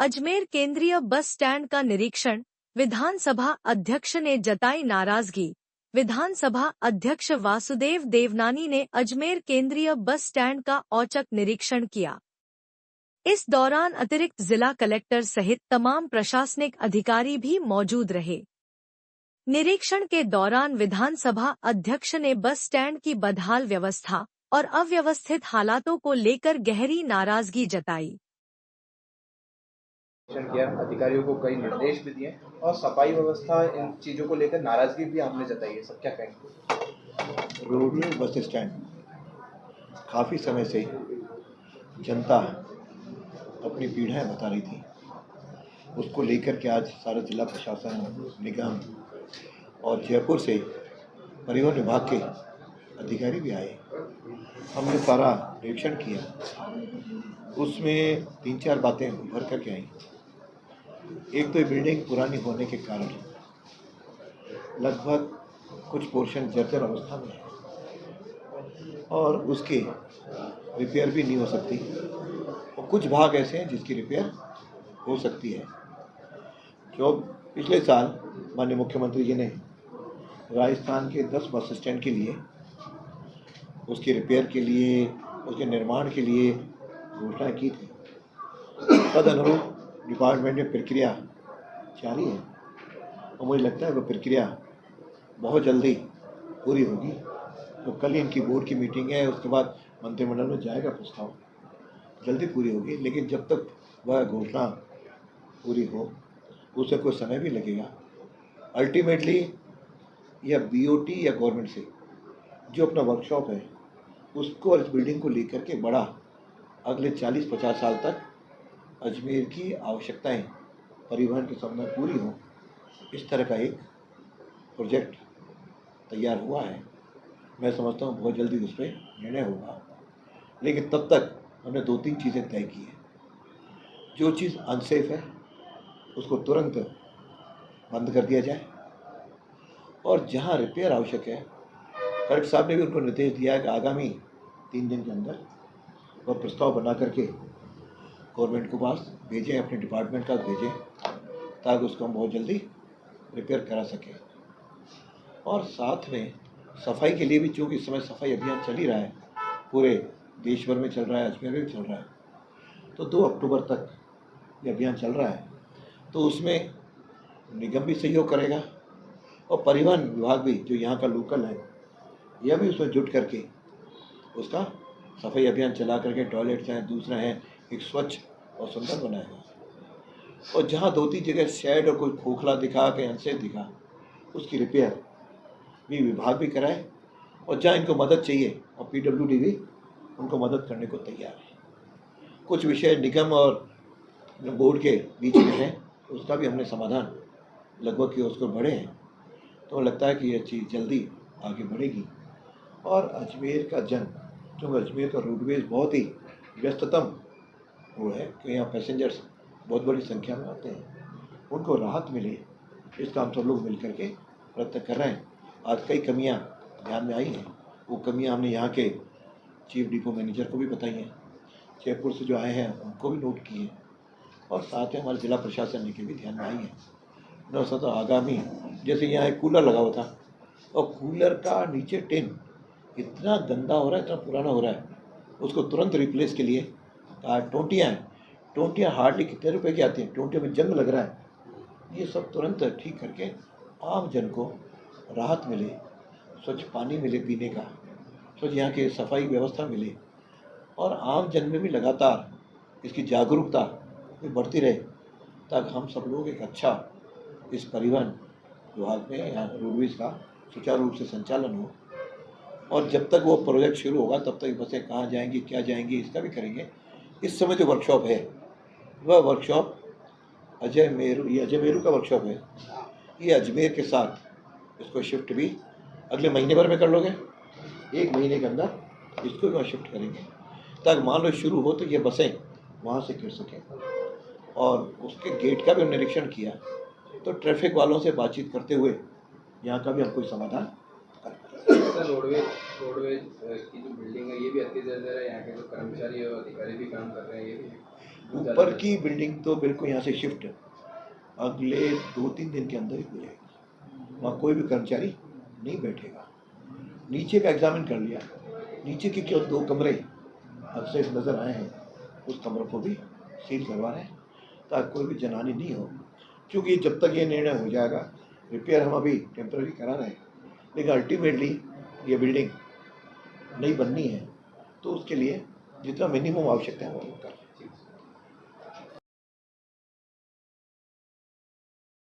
अजमेर केंद्रीय bus stand का निरीक्षण, विधानसभा अध्यक्ष ने जताई नाराजगी। विधानसभा अध्यक्ष वासुदेव देवनानी ने अजमेर केंद्रीय बस स्टैंड का औचक निरीक्षण किया। इस दौरान अतिरिक्त जिला कलेक्टर सहित तमाम प्रशासनिक अधिकारी भी मौजूद रहे। निरीक्षण के दौरान विधानसभा अध्यक्ष ने बस स्टैंड की बदहाल व्यवस्था और अव्यवस्थित हालातों को लेकर गहरी नाराजगी जताई। किया, अधिकारियों को कई निर्देश भी दिए और सफाई व्यवस्था इन चीज़ों को लेकर नाराजगी भी हमने जताई है। सब क्या कहेंगे? रोडवेज बस स्टैंड काफ़ी समय से जनता अपनी पीड़ाएं बता रही थी, उसको लेकर के आज सारा जिला प्रशासन, निगम और जयपुर से परिवहन विभाग के अधिकारी भी आए। हमने सारा निरीक्षण किया, उसमें 3-4 बातें उभर करके आई। एक तो ये बिल्डिंग पुरानी होने के कारण लगभग कुछ पोर्शन जर्जर अवस्था में है और उसके रिपेयर भी नहीं हो सकती, और कुछ भाग ऐसे हैं जिसकी रिपेयर हो सकती है। जो पिछले साल माननीय मुख्यमंत्री जी ने राजस्थान के 10 बस स्टैंड के लिए, उसके रिपेयर के लिए, उसके निर्माण के लिए घोषणा की थी। तद अनुरूप डिपार्टमेंट में प्रक्रिया जारी है और मुझे लगता है वो प्रक्रिया बहुत जल्दी पूरी होगी। तो कल इनकी बोर्ड की मीटिंग है, उसके बाद मंत्रिमंडल में जाएगा प्रस्ताव, जल्दी पूरी होगी। लेकिन जब तक वह घोषणा पूरी हो उसे कोई समय भी लगेगा। अल्टीमेटली या बीओटी या गवर्नमेंट से जो अपना वर्कशॉप है उसको और इस बिल्डिंग को लेकर के बड़ा अगले 40-50 साल तक अजमेर की आवश्यकताएं परिवहन के समय पूरी हों, इस तरह का एक प्रोजेक्ट तैयार हुआ है। मैं समझता हूँ बहुत जल्दी उस पर निर्णय होगा। लेकिन तब तक हमने 2-3 चीज़ें तय की हैं। जो चीज़ अनसेफ है उसको तुरंत बंद कर दिया जाए, और जहाँ रिपेयर आवश्यक है, कलेक्टर साहब ने भी उनको निर्देश दिया है कि आगामी 3 दिन के अंदर वह प्रस्ताव बना करके गवर्नमेंट को पास भेजें, अपने डिपार्टमेंट का भेजें, ताकि उसको हम बहुत जल्दी रिपेयर करा सकें। और साथ में सफाई के लिए भी, चूँकि इस समय सफाई अभियान चल ही रहा है, पूरे देश भर में चल रहा है, अजमेर में भी चल रहा है, तो 2 अक्टूबर तक ये अभियान चल रहा है। तो उसमें निगम भी सहयोग करेगा और परिवहन विभाग भी, जो यहाँ का लोकल है, यह भी उसमें जुट करके उसका सफाई अभियान चला करके टॉयलेट्स हैं, दूसरा हैं, एक स्वच्छ और सुंदर बनाएगा। और जहाँ 2-3 जगह शेड और कोई खोखला दिखा, कहीं अनसेफ दिखा, उसकी रिपेयर भी विभाग भी कराए, और जहाँ इनको मदद चाहिए और पीडब्ल्यूडी भी उनको मदद करने को तैयार है। कुछ विषय निगम और बोर्ड के बीच में है, उसका भी हमने समाधान लगभग कि उसको बढ़े हैं। तो लगता है कि यह चीज़ जल्दी आगे बढ़ेगी। और अजमेर का जन, क्योंकि अजमेर का रोडवेज बहुत ही व्यस्ततम वो है कि यहाँ पैसेंजर्स बहुत बड़ी संख्या में आते हैं, उनको राहत मिले, इसका हम सब लोग मिल करके प्रयत्न कर रहे हैं। आज कई कमियाँ ध्यान में आई हैं, वो कमियाँ हमने यहाँ के चीफ डिपो मैनेजर को भी बताई हैं, जयपुर से जो आए हैं उनको भी नोट किए, और साथ में हमारे जिला प्रशासन के भी ध्यान में आई है। उन्होंने सोचा आगामी, जैसे यहाँ एक कूलर लगा हुआ था और कूलर का नीचे टिन इतना गंदा हो रहा है, इतना पुराना हो रहा है, उसको तुरंत रिप्लेस के लिए टोंटियाँ हैं, टोंटियाँ हार्डली कितने रुपए की आती हैं, टोंटियों में जंग लग रहा है, ये सब तुरंत ठीक करके आम जन को राहत मिले, स्वच्छ पानी मिले पीने का, स्वच्छ यहाँ की सफाई व्यवस्था मिले, और आम जन में भी लगातार इसकी जागरूकता भी बढ़ती रहे, ताकि हम सब लोग एक अच्छा इस परिवहन विभाग में यहाँ रोडवेज का सुचारू रूप से संचालन हो। और जब तक वो प्रोजेक्ट शुरू होगा तब तक बसें कहाँ जाएंगी, क्या जाएंगी, इसका भी करेंगे। इस समय जो वर्कशॉप है वह वर्कशॉप अजय मेरू का वर्कशॉप है। ये अजमेर के साथ इसको शिफ्ट भी अगले महीने भर में कर लोगे, 1 महीने के अंदर इसको भी वहाँ शिफ्ट करेंगे, ताकि मान लो शुरू हो तो ये बसें वहाँ से गिर सकें। और उसके गेट का भी निरीक्षण किया, तो ट्रैफिक वालों से बातचीत करते हुए यहाँ का भी हम कोई समाधान कर सर रोडवेज की जो बिल्डिंग है ये भी अति जर्जर है, यहाँ के जो कर्मचारी और अधिकारी भी काम कर रहे हैं, ये भी ऊपर की बिल्डिंग तो बिल्कुल यहाँ से शिफ्ट अगले 2-3 दिन के अंदर ही हो जाएगी, वहाँ कोई भी कर्मचारी नहीं बैठेगा। नीचे का एग्जामिन कर लिया, नीचे के केवल 2 कमरे अवशेष नज़र आए हैं, उस कमरों को भी सील करवा रहे हैं ताकि कोई भी जनहानि नहीं हो। क्योंकि जब तक ये निर्णय हो जाएगा, रिपेयर हम अभी टेम्पररी करा रहे हैं, लेकिन अल्टीमेटली ये बिल्डिंग नहीं बननी है, तो उसके लिए जितना मिनिमम आवश्यकता है वो कर